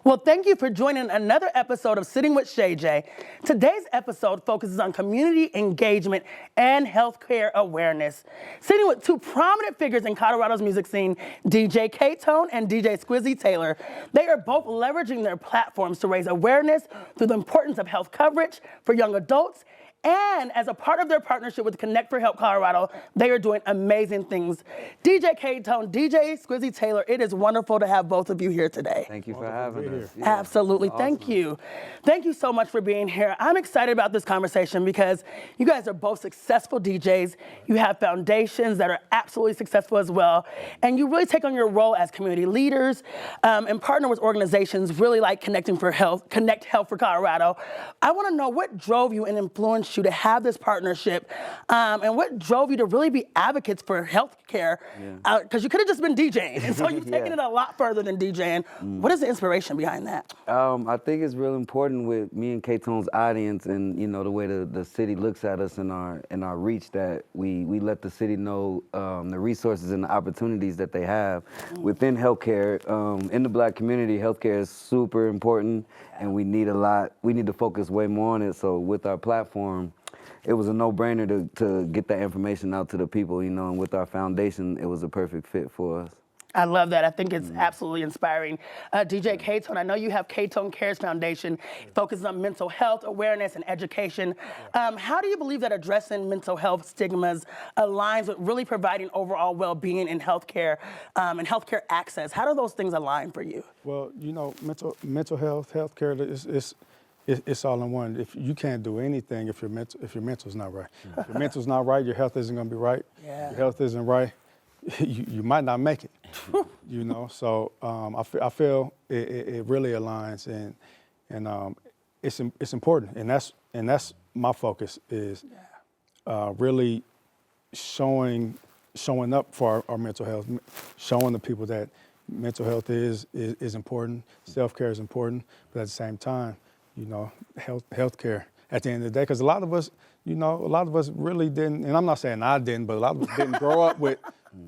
Well, thank you for joining another episode of Sitting with Shay J. Today's episode focuses on community engagement and healthcare awareness. Sitting with two prominent figures in Colorado's music scene, DJ Ktone and DJ Squizzy Taylor. They are both leveraging their platforms to raise awareness through the importance of health coverage for young adults. And as a part of their partnership with Connect for Help Colorado, they are doing amazing things. DJ Ktone, DJ Squizzy Taylor, it is wonderful to have both of you here today. Thank you for having us. Yeah. Absolutely, Awesome. Thank you. Thank you so much for being here. I'm excited about this conversation because you guys are both successful DJs. You have foundations that are absolutely successful as well. And you really take on your role as community leaders and partner with organizations really like Connect Health for Colorado. I wanna know what drove you and influenced you to have this partnership and what drove you to really be advocates for healthcare, because you could have just been DJing, and so you've taken it a lot further than DJing. What is the inspiration behind that? I think it's really important with me and Ktone's audience and the way the city looks at us and our reach, that we let the city know the resources and the opportunities that they have within healthcare. In the Black community, healthcare is super important, and we need to focus way more on it. So with our platform, it was a no-brainer to get that information out to the people, and with our foundation, it was a perfect fit for us. I love that. I think it's absolutely inspiring. DJ Ktone, I know you have Ktone Cares Foundation. It focuses on mental health awareness and education. How do you believe that addressing mental health stigmas aligns with really providing overall well-being in healthcare and healthcare access? How do those things align for you? Well, mental health, healthcare, it's all in one. If you can't do anything if your mental's not right. If your mental's not right, your health isn't going to be right. Yeah. Your health isn't right, you might not make it. So I feel it really aligns, and it's important, and that's my focus is really showing up for our mental health, showing the people that mental health is important, self-care is important, but at the same time, healthcare at the end of the day, because a lot of us really didn't, and I'm not saying I didn't, but a lot of us didn't grow up with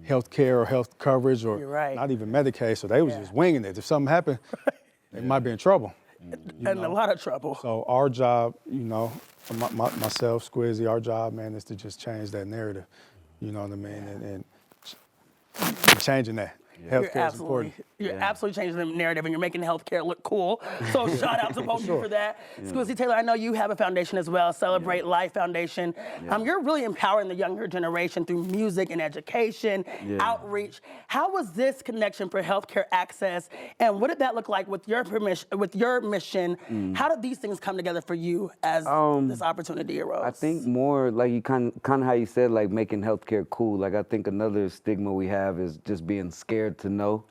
healthcare or health coverage or not even Medicaid, so they was just winging it. If something happened, they might be in trouble. A lot of trouble. So our job, myself, Squizzy, our job, man, is to just change that narrative. You know what I mean? And changing that. Healthcare is important. You're absolutely changing the narrative, and you're making healthcare look cool. So shout out to both of you for that. Squizzy Taylor, I know you have a foundation as well, Celebrate Life Foundation. You're really empowering the younger generation through music and education, outreach. How was this connection for healthcare access, and what did that look like with your mission? How did these things come together for you as this opportunity arose? I think more like you kind of how you said, like making healthcare cool. Like I think another stigma we have is just being scared to know,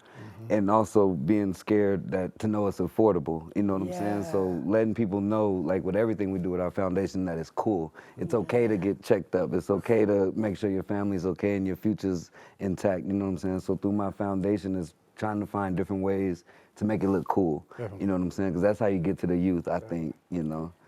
and also being scared to know it's affordable. You know what I'm saying? So letting people know, like with everything we do with our foundation, that it's cool. It's okay to get checked up. It's okay to make sure your family's okay and your future's intact. You know what I'm saying? So through my foundation is trying to find different ways to make it look cool. You know what I'm saying? Because that's how you get to the youth, I think.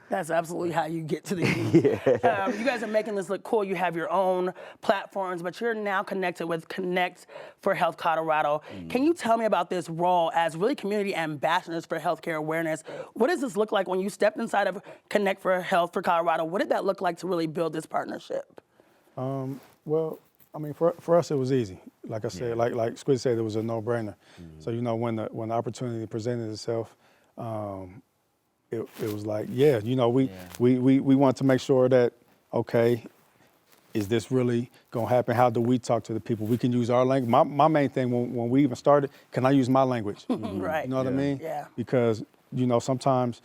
That's absolutely how you get to the youth. You guys are making this look cool. You have your own platforms, but you're now connected with Connect for Health Colorado. Can you tell me about this role as really community ambassadors for healthcare awareness? What does this look like when you stepped inside of Connect for Health for Colorado? What did that look like to really build this partnership? Well, I mean, for us, it was easy. Like I said, like Squid said, it was a no-brainer. So when the opportunity presented itself, it was like, we want to make sure that, okay, is this really gonna happen? How do we talk to the people? We can use our language. My main thing when we even started, can I use my language? Right. You know what I mean? Yeah. Because sometimes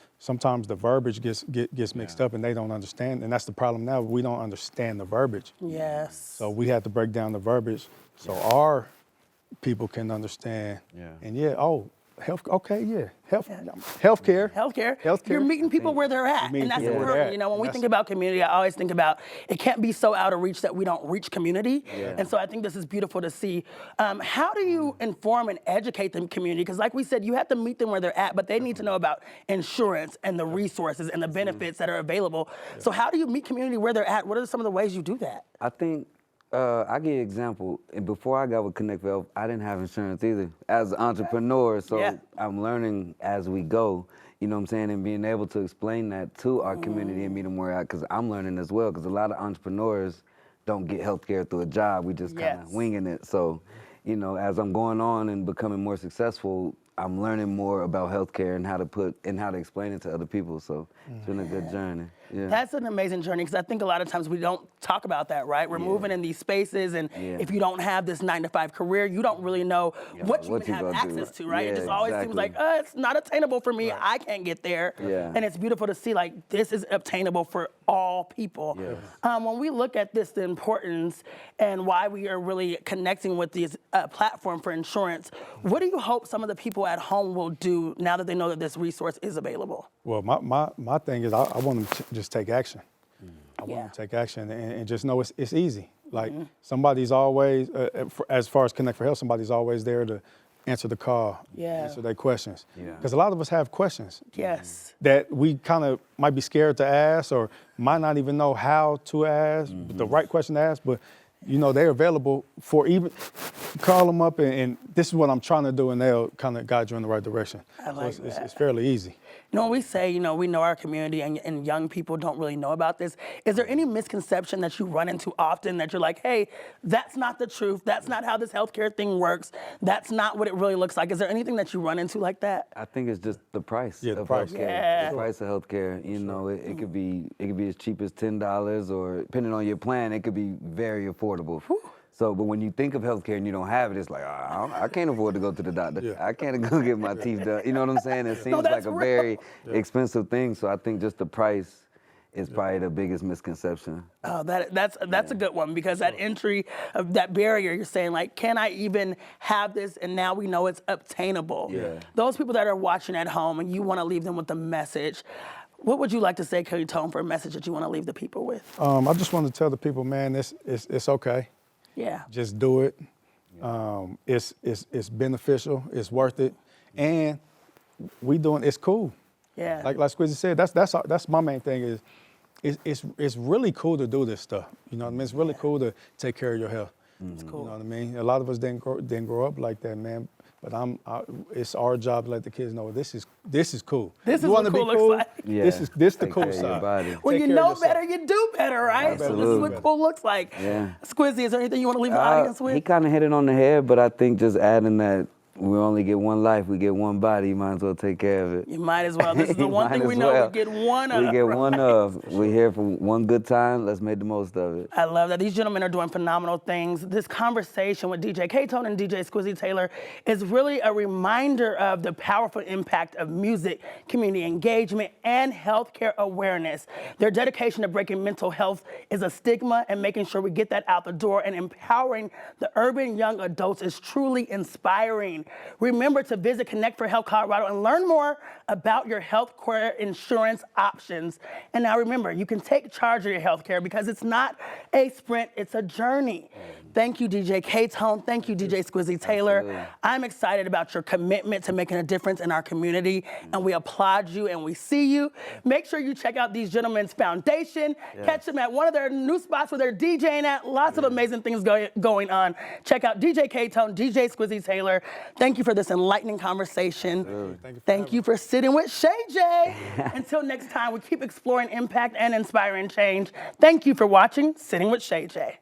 the verbiage gets mixed up and they don't understand, and that's the problem now. We don't understand the verbiage. Yes. So we had to break down the verbiage so our people can understand. And healthcare. Healthcare. You're meeting people where they're at, and that's important. When we think about community, I always think about it can't be so out of reach that we don't reach community. And so I think this is beautiful to see. How do you inform and educate the community? Because like we said, you have to meet them where they're at, but they need to know about insurance and the resources and the benefits that are available. So how do you meet community where they're at? What are some of the ways you do that? I think I give you an example. And before I got with Connect for Health, I didn't have insurance either. As an entrepreneur, so Yeah. I'm learning as we go. You know what I'm saying? And being able to explain that to our community and meet them where I, because I'm learning as well. Because a lot of entrepreneurs don't get healthcare through a job. We just kind of Yes. winging it. So, you know, as I'm going on and becoming more successful, I'm learning more about healthcare and how to explain it to other people. So it's been a good journey. Yeah. That's an amazing journey because I think a lot of times we don't talk about that, right? We're moving in these spaces, and if you don't have this 9-to-5 career, you don't really know what you what can you have gonna do. access to, right? It Yeah, just always seems exactly. like, it's not attainable for me. I can't get there. Yeah. And it's beautiful to see like this is obtainable for all people. Yes. When we look at this, the importance and why we are really connecting with this platform for insurance, what do you hope some of the people at home will do now that they know that this resource is available? Well, my thing is I want them to just take action. I want them to take action and just know it's easy. Like somebody's always, as far as Connect for Health, somebody's always there to answer the call, answer their questions. Because a lot of us have questions Yes. that we kind of might be scared to ask or might not even know how to ask, the right question to ask, but you know, they're available for even, call them up and this is what I'm trying to do and they'll kind of guide you in the right direction. I like so that. it's fairly easy. You know, when we say, you know, we know our community and young people don't really know about this, is there any misconception that you run into often that you're like, hey, that's not the truth, that's not how this healthcare thing works, that's not what it really looks like? Is there anything that you run into like that? I think it's just the price Yeah, the of price. healthcare. Yeah. The price of healthcare. You know, it could be as cheap as $10, or depending on your plan, it could be very affordable. So, but when you think of healthcare and you don't have it, it's like, I can't afford to go to the doctor. Yeah. I can't go get my teeth done. You know what I'm saying? It seems that's like a real. very expensive thing. So I think just the price is probably the biggest misconception. Oh, that's a good one because that entry of that barrier, you're saying like, can I even have this? And now we know it's obtainable. Yeah. Those people that are watching at home and you want to leave them with a message, what would you like to say, Ktone, for a message that you want to leave the people with? I just want to tell the people, man, it's okay. Yeah. Just do it. It's beneficial. It's worth it, and it's cool. Yeah. Like Squizzy said, that's my main thing is it's really cool to do this stuff. You know what I mean? It's really cool to take care of your health. It's cool. You know what I mean? A lot of us didn't grow up like that, man. But it's our job to let the kids know this is cool. This you is wanna what cool be cool? looks like. Yeah. This the Take cool care of your side. body. When Take you care of know yourself. better, you do better, right? So this is Absolutely. what cool looks like. Yeah. Squizzy, is there anything you want to leave the audience with? He kind of hit it on the head, but I think just adding that we only get one life, we get one body, you might as well take care of it. You might as well. This is the one Might thing we as know. well. We get one of. We get right? one of. We're here for one good time. Let's make the most of it. I love that. These gentlemen are doing phenomenal things. This conversation with DJ Ktone and DJ Squizzy Taylor is really a reminder of the powerful impact of music, community engagement, and healthcare awareness. Their dedication to breaking mental health is a stigma, and making sure we get that out the door and empowering the urban young adults is truly inspiring. Remember to visit Connect for Health Colorado and learn more about your healthcare insurance options. And now remember, you can take charge of your healthcare because it's not a sprint, it's a journey. Thank you, DJ Ktone. Thank you, DJ Squizzy Taylor. Absolutely. I'm excited about your commitment to making a difference in our community, and we applaud you and we see you. Make sure you check out these gentlemen's foundation. Catch them at one of their new spots where they're DJing at. Lots of amazing things going on. Check out DJ Ktone, DJ Squizzy Taylor. Thank you for this enlightening conversation. Thank you for sitting with Shay J. Until next time, we keep exploring impact and inspiring change. Thank you for watching Sitting with Shay J.